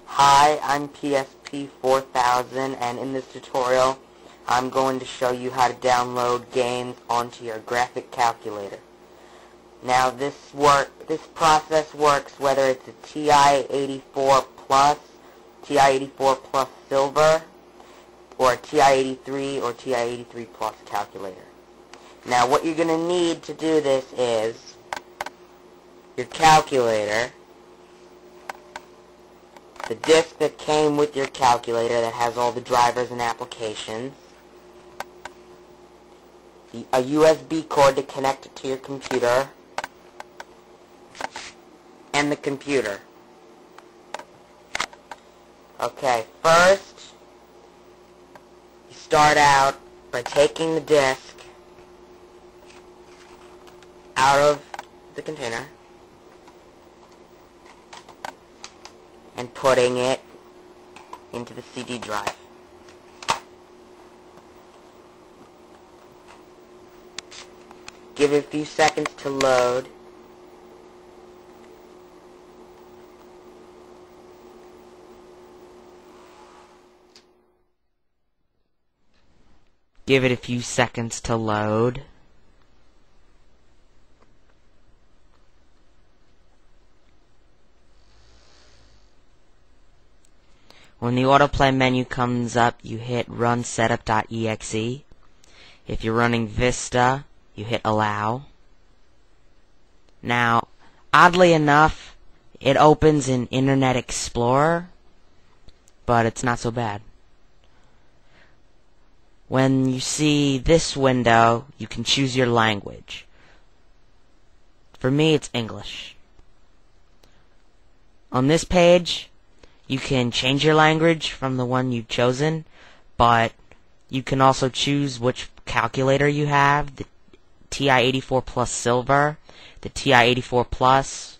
Hi, I'm PSP4000, and in this tutorial I'm going to show you how to download games onto your graphic calculator. Now this process works whether it's a TI-84 Plus, TI-84 Plus Silver, or a TI-83 or TI-83 Plus calculator. Now what you're going to need to do this is your calculator, the disk that came with your calculator that has all the drivers and applications, a USB cord to connect it to your computer, and the computer. Okay, first you start out by taking the disk out of the container and putting it into the CD drive. Give it a few seconds to load. Give it a few seconds to load. When the autoplay menu comes up, you hit run setup.exe. If you're running Vista, you hit allow. Now, oddly enough, it opens in Internet Explorer, but it's not so bad. When you see this window, you can choose your language. For me, it's English. On this page, you can change your language from the one you've chosen, but you can also choose which calculator you have, the TI-84 Plus Silver, the TI-84 Plus,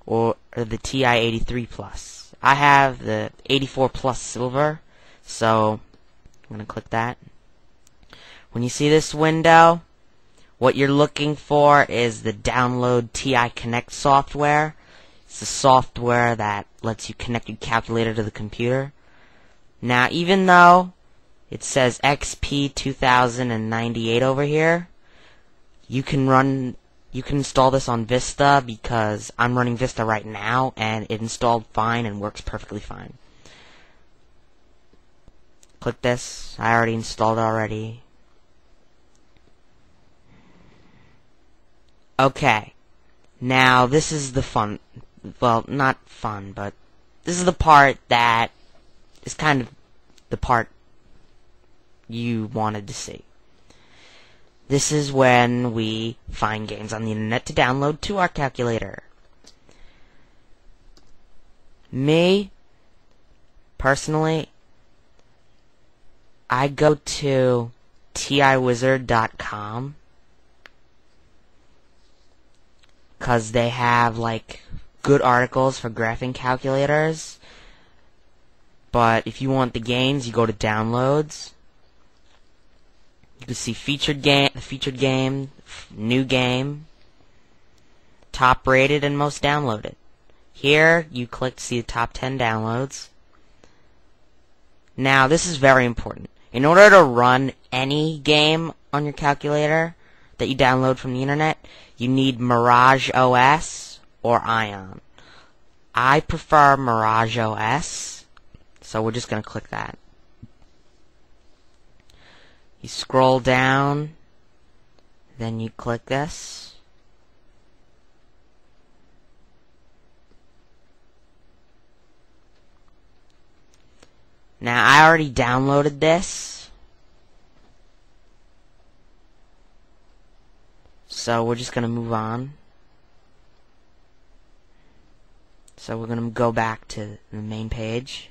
or the TI-83 Plus. I have the 84 Plus Silver, so I'm going to click that. When you see this window, what you're looking for is the download TI Connect software. It's the software that lets you connect your calculator to the computer. Now, even though it says XP 2098 over here, you can install this on Vista because I'm running Vista right now and it installed fine and works perfectly fine. Click this. I already installed it already. Okay. Now, this is the fun. Well, not fun, but this is the part that is kind of the part you wanted to see. This is when we find games on the internet to download to our calculator. Me, personally, I go to tiwizard.com because they have, like, good articles for graphing calculators. But if you want the games, you go to downloads. You can see featured game, new game, top rated, and most downloaded. Here, you click to see the top 10 downloads. Now, this is very important. In order to run any game on your calculator that you download from the internet, you need Mirage OS or Ion. I prefer Mirage OS, so we're just going to click that. You scroll down, then you click this. Now, I already downloaded this, so we're just going to move on. So we're going to go back to the main page.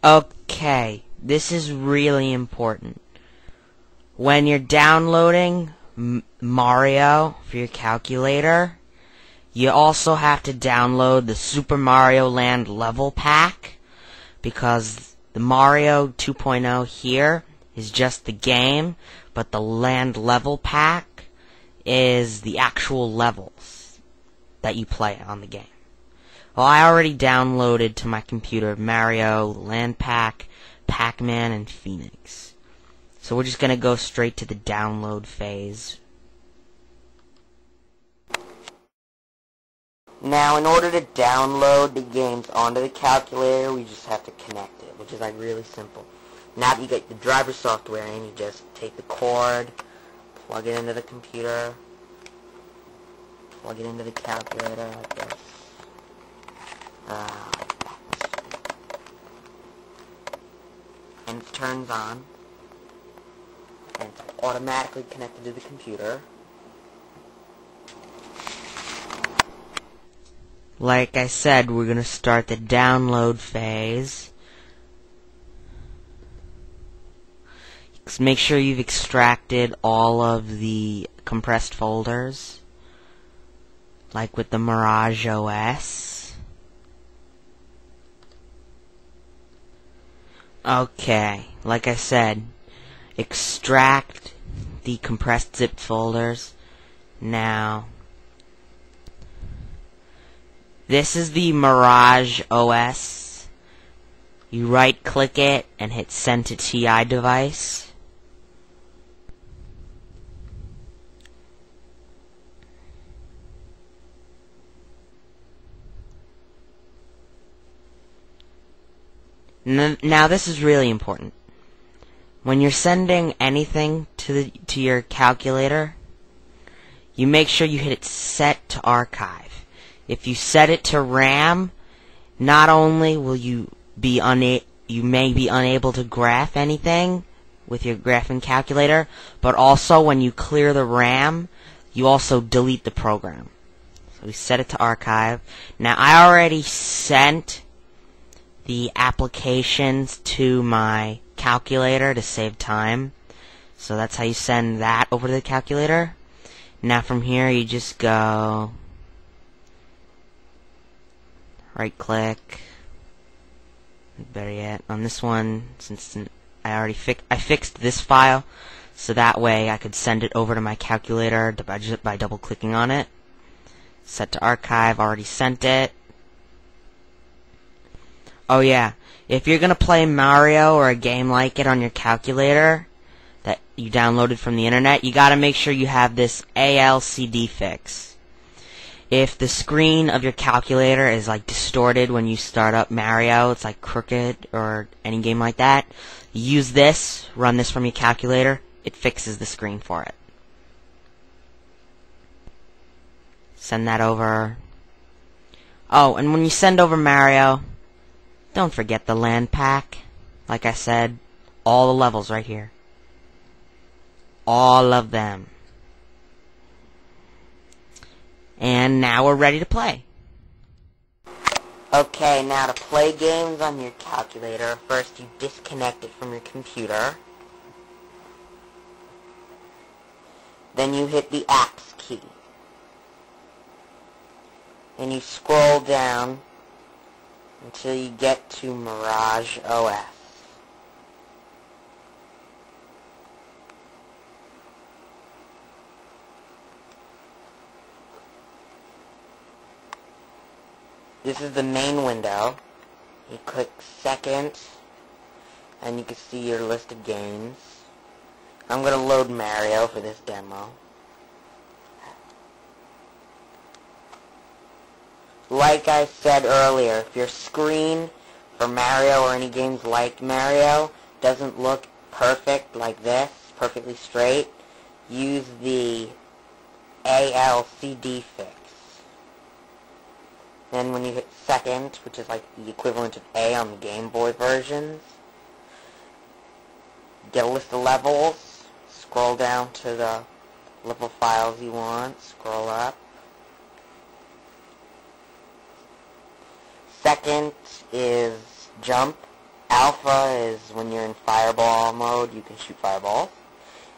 Okay, this is really important. When you're downloading Mario for your calculator, you also have to download the Super Mario Land level pack, because the Mario 2.0 here is just the game, but the land level pack is the actual levels that you play on the game. Well, I already downloaded to my computer Mario, Land Pack, Pac-Man, and Phoenix. So we're just going to go straight to the download phase. Now, in order to download the games onto the calculator, we just have to connect it, which is like really simple. Now that you get the driver software in, you just take the cord, plug it into the computer, plug it into the calculator like this. And it turns on, and it's automatically connected to the computer. Like I said, we're going to start the download phase. Make sure you've extracted all of the compressed folders, like with the Mirage OS. Okay, like I said, extract the compressed zip folders. Now, this is the Mirage OS. You right-click it and hit Send to TI device. Now this is really important. When you're sending anything to your calculator, you make sure you hit it Set to Archive. If you set it to RAM, not only will you may be unable to graph anything with your graphing calculator, but also when you clear the RAM, you also delete the program. So we set it to Archive. Now I already sent the applications to my calculator to save time. So that's how you send that over to the calculator. Now from here you just go right click, better yet on this one, since I already fixed this file, so that way I could send it over to my calculator by double clicking on it. Set to Archive, already sent it. Oh yeah, if you're gonna play Mario or a game like it on your calculator that you downloaded from the internet, you gotta make sure you have this ALCD fix. If the screen of your calculator is like distorted when you start up Mario, it's like crooked or any game like that, use this, run this from your calculator, it fixes the screen for it. Send that over. Oh, and when you send over Mario, don't forget the land pack. Like I said, all the levels right here. All of them. And now we're ready to play. Okay, now to play games on your calculator, first you disconnect it from your computer. Then you hit the Apps key. And you scroll down until you get to Mirage OS. This is the main window. You click Second, and you can see your list of games. I'm going to load Mario for this demo. Like I said earlier, if your screen for Mario or any games like Mario doesn't look perfect like this, perfectly straight, use the ALCD fix. Then when you hit Second, which is like the equivalent of A on the Game Boy versions, get a list of levels, scroll down to the level files you want, scroll up. Second is jump. Alpha is when you're in fireball mode, you can shoot fireballs.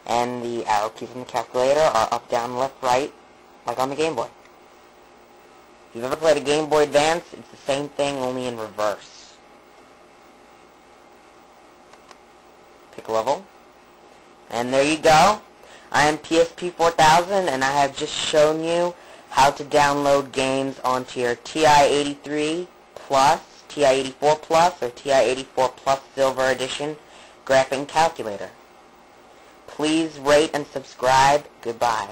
And the arrow keys on the calculator are up, down, left, right, like on the Game Boy. If you've ever played a Game Boy Advance, it's the same thing, only in reverse. Pick a level. And there you go. I am PSP4000, and I have just shown you how to download games onto your TI-83 Plus, TI-84 Plus, or TI-84 Plus Silver Edition graphing calculator. Please rate and subscribe. Goodbye.